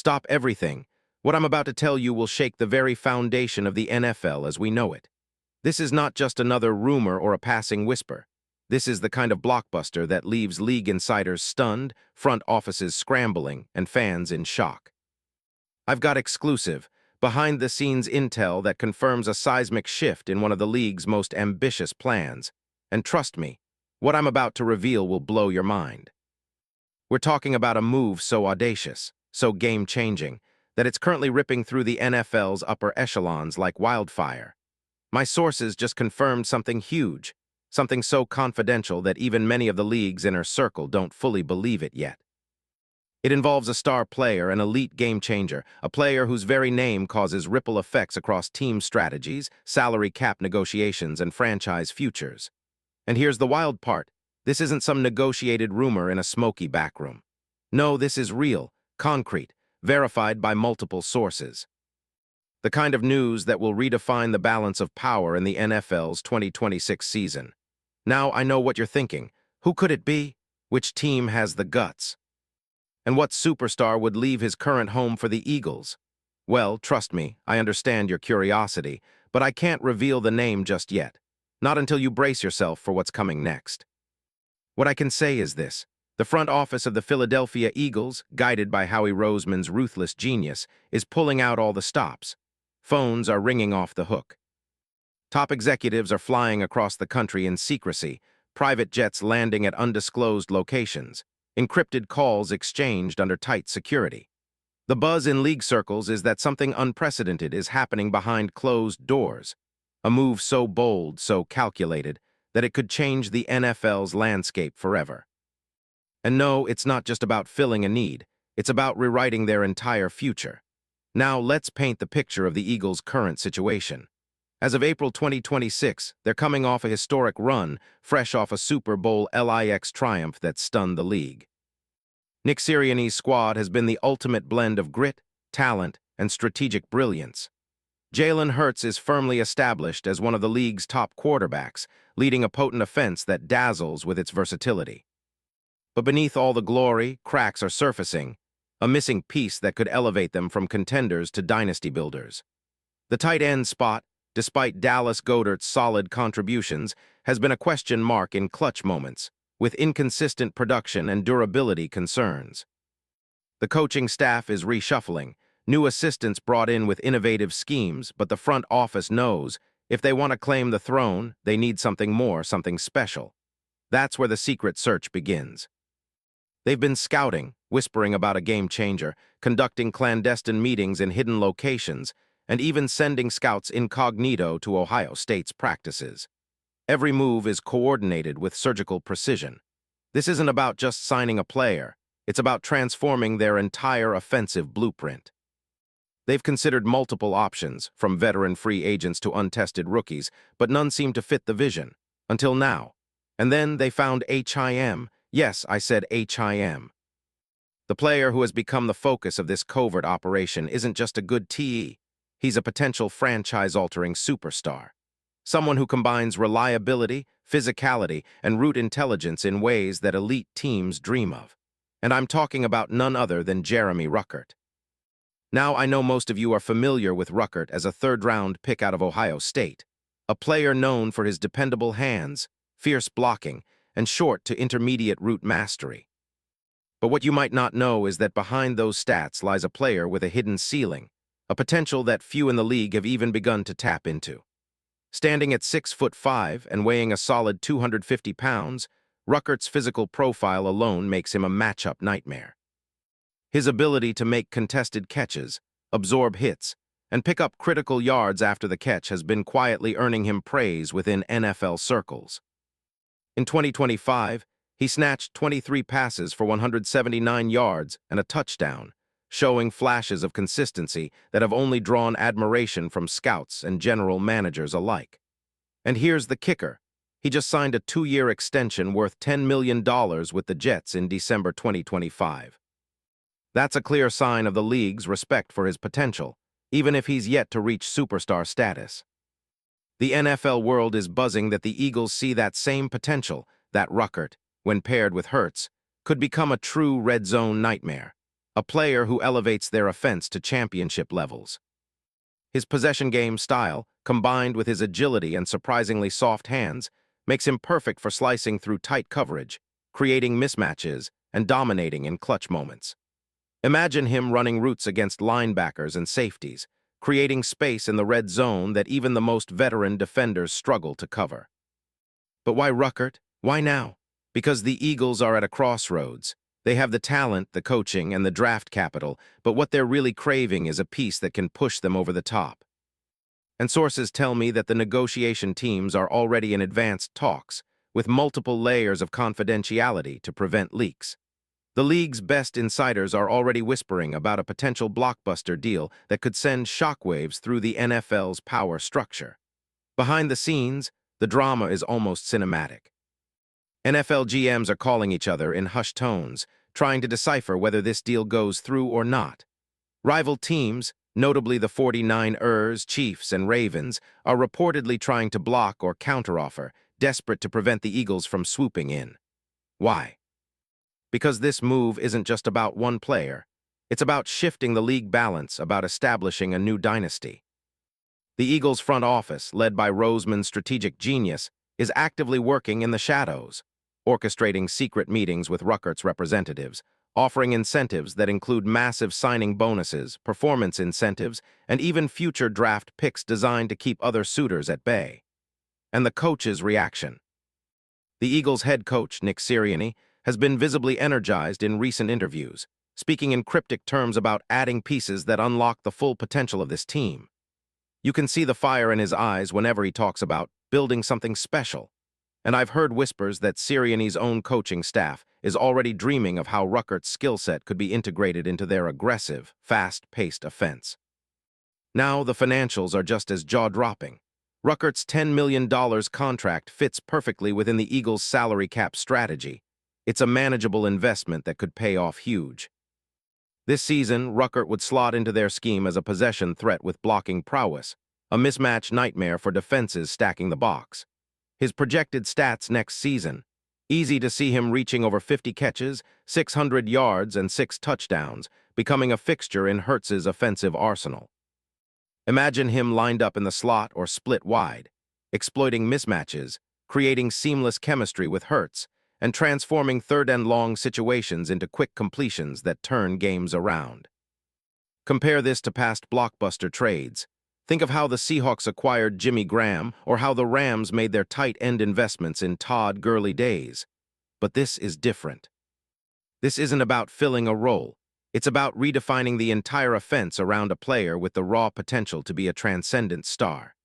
Stop everything. What I'm about to tell you will shake the very foundation of the NFL as we know it. This is not just another rumor or a passing whisper. This is the kind of blockbuster that leaves league insiders stunned, front offices scrambling, and fans in shock. I've got exclusive, behind-the-scenes intel that confirms a seismic shift in one of the league's most ambitious plans. And trust me, what I'm about to reveal will blow your mind. We're talking about a move so audacious, so game-changing, that it's currently ripping through the NFL's upper echelons like wildfire. My sources just confirmed something huge, something so confidential that even many of the league's inner circle don't fully believe it yet. It involves a star player, an elite game-changer, a player whose very name causes ripple effects across team strategies, salary cap negotiations, and franchise futures. And here's the wild part. This isn't some negotiated rumor in a smoky backroom. No, this is real, concrete, verified by multiple sources. The kind of news that will redefine the balance of power in the NFL's 2026 season. Now I know what you're thinking. Who could it be? Which team has the guts? And what superstar would leave his current home for the Eagles? Well, trust me, I understand your curiosity, but I can't reveal the name just yet. Not until you brace yourself for what's coming next. What I can say is this. The front office of the Philadelphia Eagles, guided by Howie Roseman's ruthless genius, is pulling out all the stops. Phones are ringing off the hook. Top executives are flying across the country in secrecy, private jets landing at undisclosed locations, encrypted calls exchanged under tight security. The buzz in league circles is that something unprecedented is happening behind closed doors, a move so bold, so calculated, that it could change the NFL's landscape forever. And no, it's not just about filling a need, it's about rewriting their entire future. Now let's paint the picture of the Eagles' current situation. As of April 2026, they're coming off a historic run, fresh off a Super Bowl LIX triumph that stunned the league. Nick Sirianni's squad has been the ultimate blend of grit, talent, and strategic brilliance. Jalen Hurts is firmly established as one of the league's top quarterbacks, leading a potent offense that dazzles with its versatility. But beneath all the glory, cracks are surfacing, a missing piece that could elevate them from contenders to dynasty builders. The tight end spot, despite Dallas Goedert's solid contributions, has been a question mark in clutch moments, with inconsistent production and durability concerns. The coaching staff is reshuffling, new assistants brought in with innovative schemes, but the front office knows if they want to claim the throne, they need something more, something special. That's where the secret search begins. They've been scouting, whispering about a game changer, conducting clandestine meetings in hidden locations, and even sending scouts incognito to Ohio State's practices. Every move is coordinated with surgical precision. This isn't about just signing a player, it's about transforming their entire offensive blueprint. They've considered multiple options, from veteran free agents to untested rookies, but none seem to fit the vision, until now. And then they found HIM. Yes, I said HIM. The player who has become the focus of this covert operation isn't just a good TE. He's a potential franchise-altering superstar. Someone who combines reliability, physicality, and route intelligence in ways that elite teams dream of. And I'm talking about none other than Jeremy Ruckert. Now I know most of you are familiar with Ruckert as a third-round pick out of Ohio State, a player known for his dependable hands, fierce blocking, and short to intermediate route mastery. But what you might not know is that behind those stats lies a player with a hidden ceiling, a potential that few in the league have even begun to tap into. Standing at 6'5" and weighing a solid 250 pounds, Ruckert's physical profile alone makes him a matchup nightmare. His ability to make contested catches, absorb hits, and pick up critical yards after the catch has been quietly earning him praise within NFL circles. In 2025, he snatched 23 passes for 179 yards and a touchdown, showing flashes of consistency that have only drawn admiration from scouts and general managers alike. And here's the kicker. He just signed a 2-year extension worth $10 million with the Jets in December 2025. That's a clear sign of the league's respect for his potential, even if he's yet to reach superstar status. The NFL world is buzzing that the Eagles see that same potential, that Ruckert, when paired with Hurts, could become a true red zone nightmare, a player who elevates their offense to championship levels. His possession game style, combined with his agility and surprisingly soft hands, makes him perfect for slicing through tight coverage, creating mismatches, and dominating in clutch moments. Imagine him running routes against linebackers and safeties, creating space in the red zone that even the most veteran defenders struggle to cover. But why Ruckert? Why now? Because the Eagles are at a crossroads. They have the talent, the coaching, and the draft capital, but what they're really craving is a piece that can push them over the top. And sources tell me that the negotiation teams are already in advanced talks, with multiple layers of confidentiality to prevent leaks. The league's best insiders are already whispering about a potential blockbuster deal that could send shockwaves through the NFL's power structure. Behind the scenes, the drama is almost cinematic. NFL GMs are calling each other in hushed tones, trying to decipher whether this deal goes through or not. Rival teams, notably the 49ers, Chiefs, and Ravens, are reportedly trying to block or counteroffer, desperate to prevent the Eagles from swooping in. Why? Because this move isn't just about one player. It's about shifting the league balance, about establishing a new dynasty. The Eagles' front office, led by Roseman's strategic genius, is actively working in the shadows, orchestrating secret meetings with Ruckert's representatives, offering incentives that include massive signing bonuses, performance incentives, and even future draft picks designed to keep other suitors at bay. And the coach's reaction. The Eagles' head coach, Nick Sirianni, has been visibly energized in recent interviews, speaking in cryptic terms about adding pieces that unlock the full potential of this team. You can see the fire in his eyes whenever he talks about building something special. And I've heard whispers that Sirianni's own coaching staff is already dreaming of how Ruckert's skill set could be integrated into their aggressive, fast-paced offense. Now the financials are just as jaw-dropping. Ruckert's $10 million contract fits perfectly within the Eagles' salary cap strategy. It's a manageable investment that could pay off huge. This season, Ruckert would slot into their scheme as a possession threat with blocking prowess, a mismatch nightmare for defenses stacking the box. His projected stats next season: easy to see him reaching over 50 catches, 600 yards, and 6 touchdowns, becoming a fixture in Hurts's offensive arsenal. Imagine him lined up in the slot or split wide, exploiting mismatches, creating seamless chemistry with Hurts, and transforming third-and-long situations into quick completions that turn games around. Compare this to past blockbuster trades. Think of how the Seahawks acquired Jimmy Graham, or how the Rams made their tight end investments in Todd Gurley days. But this is different. This isn't about filling a role. It's about redefining the entire offense around a player with the raw potential to be a transcendent star.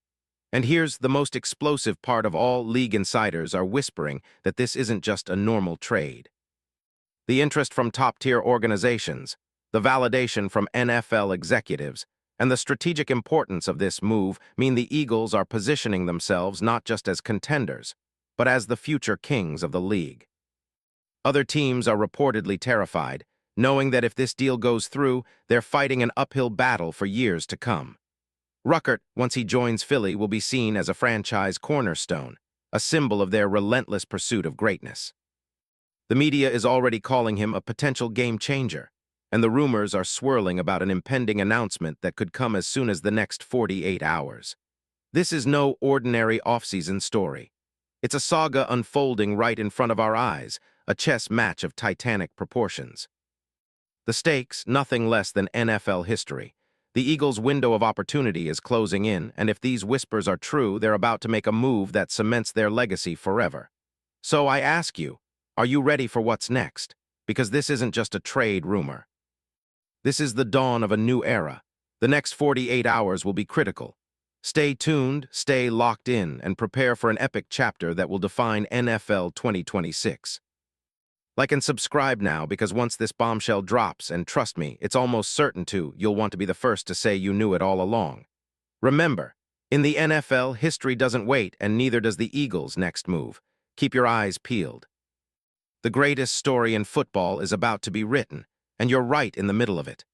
And here's the most explosive part of all: league insiders are whispering that this isn't just a normal trade. The interest from top-tier organizations, the validation from NFL executives, and the strategic importance of this move mean the Eagles are positioning themselves not just as contenders, but as the future kings of the league. Other teams are reportedly terrified, knowing that if this deal goes through, they're fighting an uphill battle for years to come. Ruckert, once he joins Philly, will be seen as a franchise cornerstone, a symbol of their relentless pursuit of greatness. The media is already calling him a potential game changer, and the rumors are swirling about an impending announcement that could come as soon as the next 48 hours. This is no ordinary offseason story. It's a saga unfolding right in front of our eyes, a chess match of titanic proportions. The stakes, nothing less than NFL history. The Eagles' window of opportunity is closing in, and if these whispers are true, they're about to make a move that cements their legacy forever. So I ask you, are you ready for what's next? Because this isn't just a trade rumor. This is the dawn of a new era. The next 48 hours will be critical. Stay tuned, stay locked in, and prepare for an epic chapter that will define NFL 2026. Like and subscribe now, because once this bombshell drops, and trust me, it's almost certain you'll want to be the first to say you knew it all along. Remember, in the NFL, history doesn't wait, and neither does the Eagles' next move. Keep your eyes peeled. The greatest story in football is about to be written, and you're right in the middle of it.